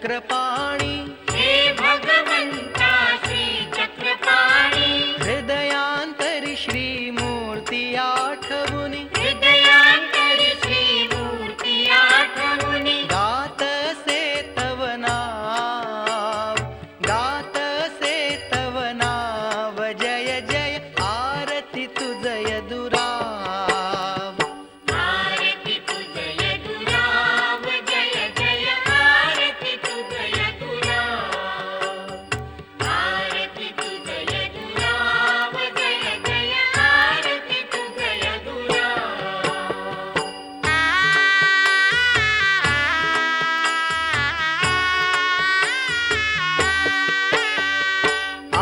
चक्रपाणी, हे भगवंता श्री चक्रपाणी, हृदयांतरी श्री मूर्ती आठवुनी, हृदयांतरी श्री मूर्ती आठवुनी, गातसे तव नाव, गातसे तव नाव, जय जय आरती तुझय दुराव, आरती तुझय दुराव, जय जय आरती तुझय दुराव, आरती तुझय दुराव, जय जय आरती तुझय दुराव.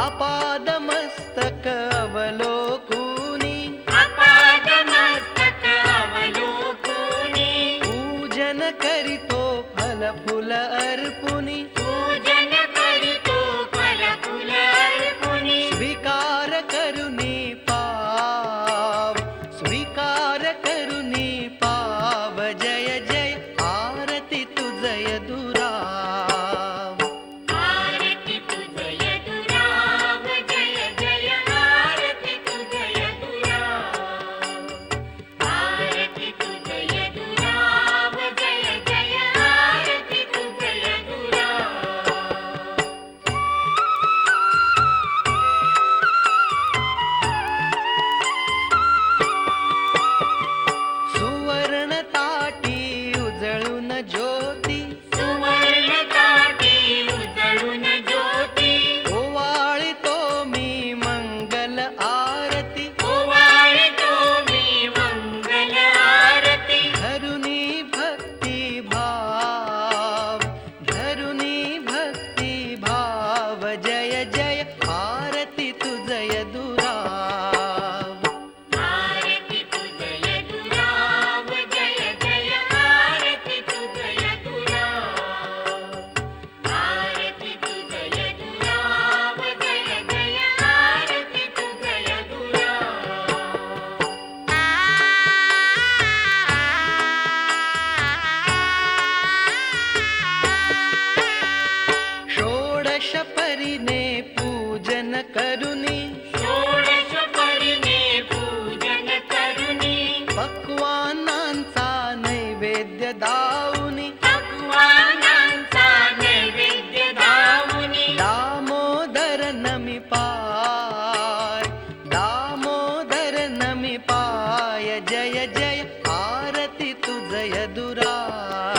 आपादमस्तक अवलोकुनी, आपादमस्तक अवलोकुनी, पूजन करितो फल फुल अर्पुनी, पूजन करितो फल फुल अर्पुनी, स्वीकार करुनी पाव, स्वीकार करुनी पाव, जय जय आरती तुझय दुराव, आरती तुझय दुराव, जय जय आरती तुझय दुराव, आरती तुझय दुराव, जय जय आरती तुझय दुराव. सुवर्ण ताटी उजळून ज्योती, सुवर्ण ताटी उजळून ज्योती, ओवाळितो मी मंगल आरती, ओवाळतो मी मंगल आरती, धरुनी भक्ती भाव, धरुनी भक्ती भाव, जय जय आरती तुझय दुराव, आरती तुझय दुराव, जय जय आरती तुझय दुराव, आरती तुझय दुराव, जय जय आरती तुझय दुराव. षोडश परीने पूजन करुनी, षोडश परीने पूजन करुनी, पक्वानांचा नैवेद्य दाऊनी, भगवानांचा नैवेद्य दावुनी, दामोदर नमी पाय, दामोदर नमी पाय, जय जय आरती तुझय दुराव,